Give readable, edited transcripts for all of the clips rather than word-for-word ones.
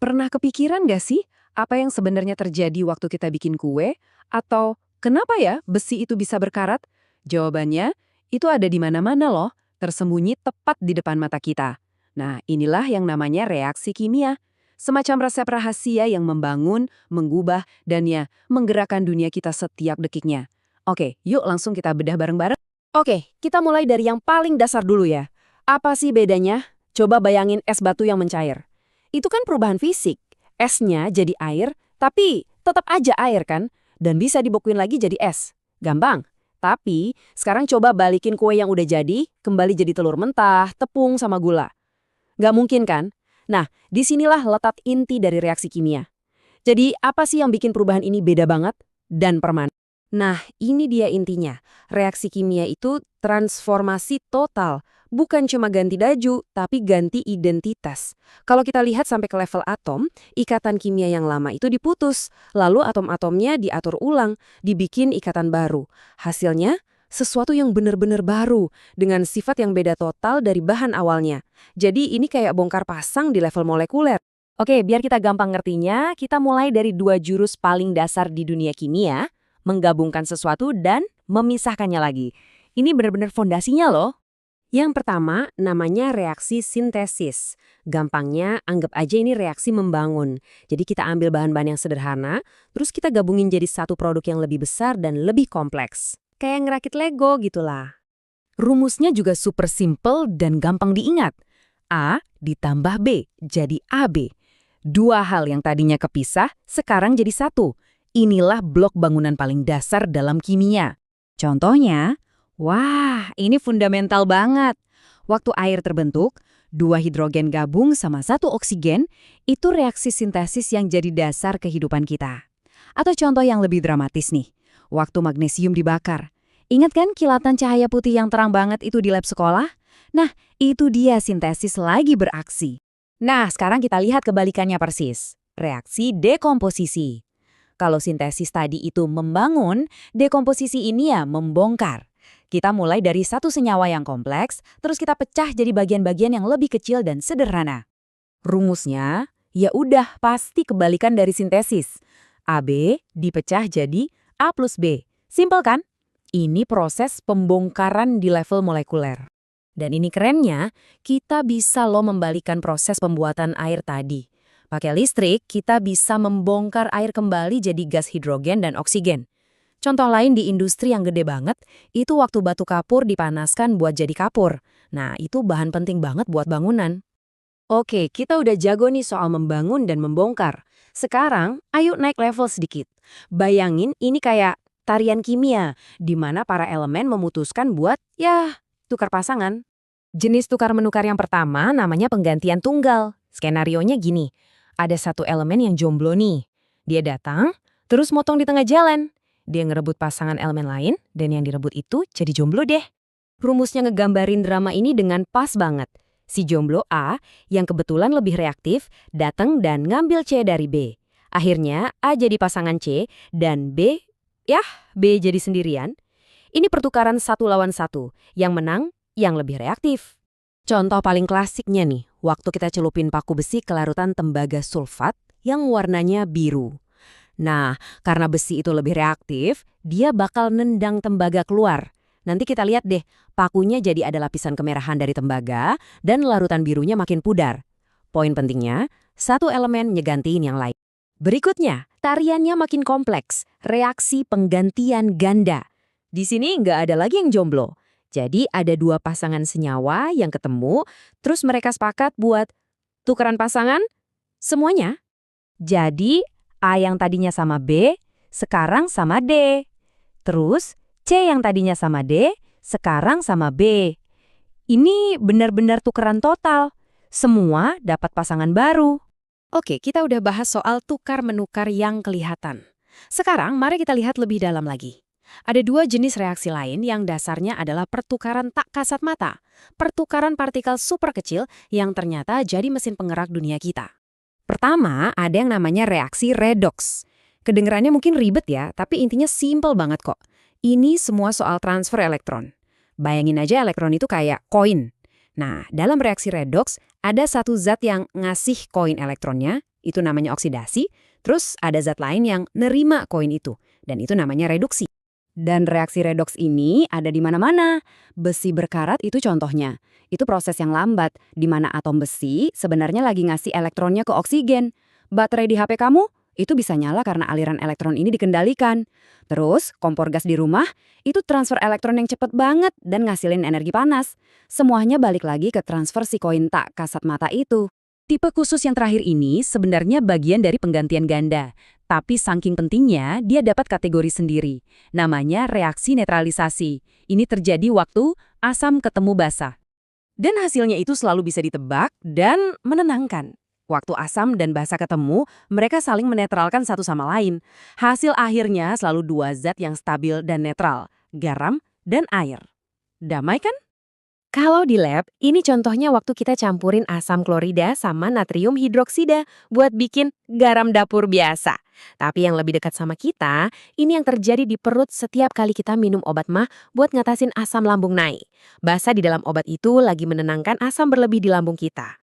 Pernah kepikiran nggak sih apa yang sebenarnya terjadi waktu kita bikin kue? Atau kenapa ya besi itu bisa berkarat? Jawabannya, itu ada di mana-mana loh, tersembunyi tepat di depan mata kita. Nah, inilah yang namanya reaksi kimia. Semacam resep rahasia yang membangun, mengubah, dan ya, menggerakkan dunia kita setiap detiknya. Oke, yuk langsung kita bedah bareng-bareng. Oke, kita mulai dari yang paling dasar dulu ya. Apa sih bedanya? Coba bayangin es batu yang mencair. Itu kan perubahan fisik. Esnya jadi air, tapi tetap aja air kan? Dan bisa dibekuin lagi jadi es. Gampang. Tapi, sekarang coba balikin kue yang udah jadi, kembali jadi telur mentah, tepung, sama gula. Nggak mungkin kan? Nah, disinilah letak inti dari reaksi kimia. Jadi, apa sih yang bikin perubahan ini beda banget dan permanen? Nah, ini dia intinya. Reaksi kimia itu transformasi total. Bukan cuma ganti baju, tapi ganti identitas. Kalau kita lihat sampai ke level atom, ikatan kimia yang lama itu diputus. Lalu atom-atomnya diatur ulang, dibikin ikatan baru. Hasilnya, sesuatu yang benar-benar baru, dengan sifat yang beda total dari bahan awalnya. Jadi ini kayak bongkar pasang di level molekuler. Oke, biar kita gampang ngertinya, kita mulai dari dua jurus paling dasar di dunia kimia, menggabungkan sesuatu dan memisahkannya lagi. Ini benar-benar fondasinya loh. Yang pertama, namanya reaksi sintesis. Gampangnya, anggap aja ini reaksi membangun. Jadi kita ambil bahan-bahan yang sederhana, terus kita gabungin jadi satu produk yang lebih besar dan lebih kompleks. Kayak ngerakit Lego gitulah. Rumusnya juga super simple dan gampang diingat. A ditambah B jadi AB. Dua hal yang tadinya kepisah, sekarang jadi satu. Inilah blok bangunan paling dasar dalam kimia. Contohnya, wah, ini fundamental banget. Waktu air terbentuk, dua hidrogen gabung sama satu oksigen, itu reaksi sintesis yang jadi dasar kehidupan kita. Atau contoh yang lebih dramatis nih, waktu magnesium dibakar. Ingat kan kilatan cahaya putih yang terang banget itu di lab sekolah? Nah, itu dia sintesis lagi beraksi. Nah, sekarang kita lihat kebalikannya persis. Reaksi dekomposisi. Kalau sintesis tadi itu membangun, dekomposisi ini ya membongkar. Kita mulai dari satu senyawa yang kompleks, terus kita pecah jadi bagian-bagian yang lebih kecil dan sederhana. Rumusnya, ya udah pasti kebalikan dari sintesis. AB dipecah jadi A plus B. Simpel kan? Ini proses pembongkaran di level molekuler. Dan ini kerennya, kita bisa loh membalikan proses pembuatan air tadi. Pakai listrik, kita bisa membongkar air kembali jadi gas hidrogen dan oksigen. Contoh lain di industri yang gede banget, itu waktu batu kapur dipanaskan buat jadi kapur. Nah, itu bahan penting banget buat bangunan. Oke, kita udah jago nih soal membangun dan membongkar. Sekarang, ayo naik level sedikit. Bayangin ini kayak tarian kimia, di mana para elemen memutuskan buat, tukar pasangan. Jenis tukar-menukar yang pertama namanya penggantian tunggal. Skenarionya gini. Ada satu elemen yang jomblo nih. Dia datang, terus motong di tengah jalan. Dia ngerebut pasangan elemen lain, dan yang direbut itu jadi jomblo deh. Rumusnya ngegambarin drama ini dengan pas banget. Si jomblo A, yang kebetulan lebih reaktif, datang dan ngambil C dari B. Akhirnya A jadi pasangan C, dan B jadi sendirian. Ini pertukaran satu lawan satu. Yang menang, yang lebih reaktif. Contoh paling klasiknya nih, waktu kita celupin paku besi ke larutan tembaga sulfat yang warnanya biru. Nah, karena besi itu lebih reaktif, dia bakal nendang tembaga keluar. Nanti kita lihat deh, pakunya jadi ada lapisan kemerahan dari tembaga dan larutan birunya makin pudar. Poin pentingnya, satu elemen ngegantiin yang lain. Berikutnya, tariannya makin kompleks, reaksi penggantian ganda. Di sini nggak ada lagi yang jomblo. Jadi ada dua pasangan senyawa yang ketemu, terus mereka sepakat buat tukeran pasangan semuanya. Jadi A yang tadinya sama B, sekarang sama D. Terus C yang tadinya sama D, sekarang sama B. Ini benar-benar tukeran total. Semua dapat pasangan baru. Oke, kita udah bahas soal tukar-menukar yang kelihatan. Sekarang mari kita lihat lebih dalam lagi. Ada dua jenis reaksi lain yang dasarnya adalah pertukaran tak kasat mata. Pertukaran partikel super kecil yang ternyata jadi mesin penggerak dunia kita. Pertama, ada yang namanya reaksi redoks. Kedengarannya mungkin ribet ya, tapi intinya simple banget kok. Ini semua soal transfer elektron. Bayangin aja elektron itu kayak koin. Nah, dalam reaksi redoks, ada satu zat yang ngasih koin elektronnya, itu namanya oksidasi, terus ada zat lain yang nerima koin itu, dan itu namanya reduksi. Dan reaksi redoks ini ada di mana-mana. Besi berkarat itu contohnya. Itu proses yang lambat, di mana atom besi sebenarnya lagi ngasih elektronnya ke oksigen. Baterai di HP kamu itu bisa nyala karena aliran elektron ini dikendalikan. Terus, kompor gas di rumah itu transfer elektron yang cepet banget dan ngasilin energi panas. Semuanya balik lagi ke transfer si koin tak kasat mata itu. Tipe khusus yang terakhir ini sebenarnya bagian dari penggantian ganda. Tapi saking pentingnya, dia dapat kategori sendiri. Namanya reaksi netralisasi. Ini terjadi waktu asam ketemu basa. Dan hasilnya itu selalu bisa ditebak dan menenangkan. Waktu asam dan basa ketemu, mereka saling menetralkan satu sama lain. Hasil akhirnya selalu dua zat yang stabil dan netral, garam dan air. Damai kan? Kalau di lab, ini contohnya waktu kita campurin asam klorida sama natrium hidroksida buat bikin garam dapur biasa. Tapi yang lebih dekat sama kita, ini yang terjadi di perut setiap kali kita minum obat mah buat ngatasin asam lambung naik. Basa di dalam obat itu lagi menenangkan asam berlebih di lambung kita.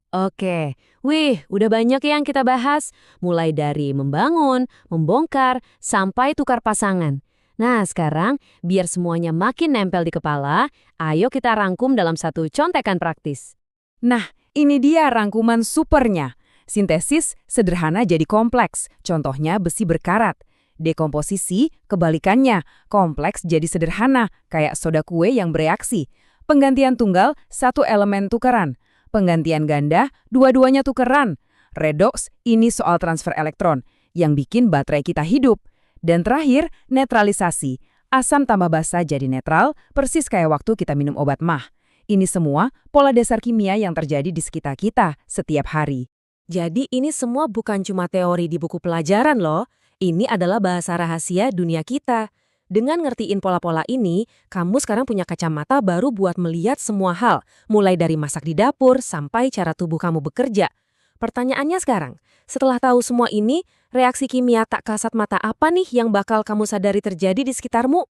Oke, wih, udah banyak yang kita bahas. Mulai dari membangun, membongkar, sampai tukar pasangan. Nah, sekarang biar semuanya makin nempel di kepala, ayo kita rangkum dalam satu contekan praktis. Nah, ini dia rangkuman supernya. Sintesis sederhana jadi kompleks, contohnya besi berkarat. Dekomposisi, kebalikannya, kompleks jadi sederhana, kayak soda kue yang bereaksi. Penggantian tunggal, satu elemen tukeran. Penggantian ganda, dua-duanya tukeran. Redoks, ini soal transfer elektron, yang bikin baterai kita hidup. Dan terakhir, netralisasi. Asam tambah basa jadi netral, persis kayak waktu kita minum obat mah. Ini semua pola dasar kimia yang terjadi di sekitar kita setiap hari. Jadi ini semua bukan cuma teori di buku pelajaran loh. Ini adalah bahasa rahasia dunia kita. Dengan ngertiin pola-pola ini, kamu sekarang punya kacamata baru buat melihat semua hal, mulai dari masak di dapur sampai cara tubuh kamu bekerja. Pertanyaannya sekarang, setelah tahu semua ini, reaksi kimia tak kasat mata apa nih yang bakal kamu sadari terjadi di sekitarmu?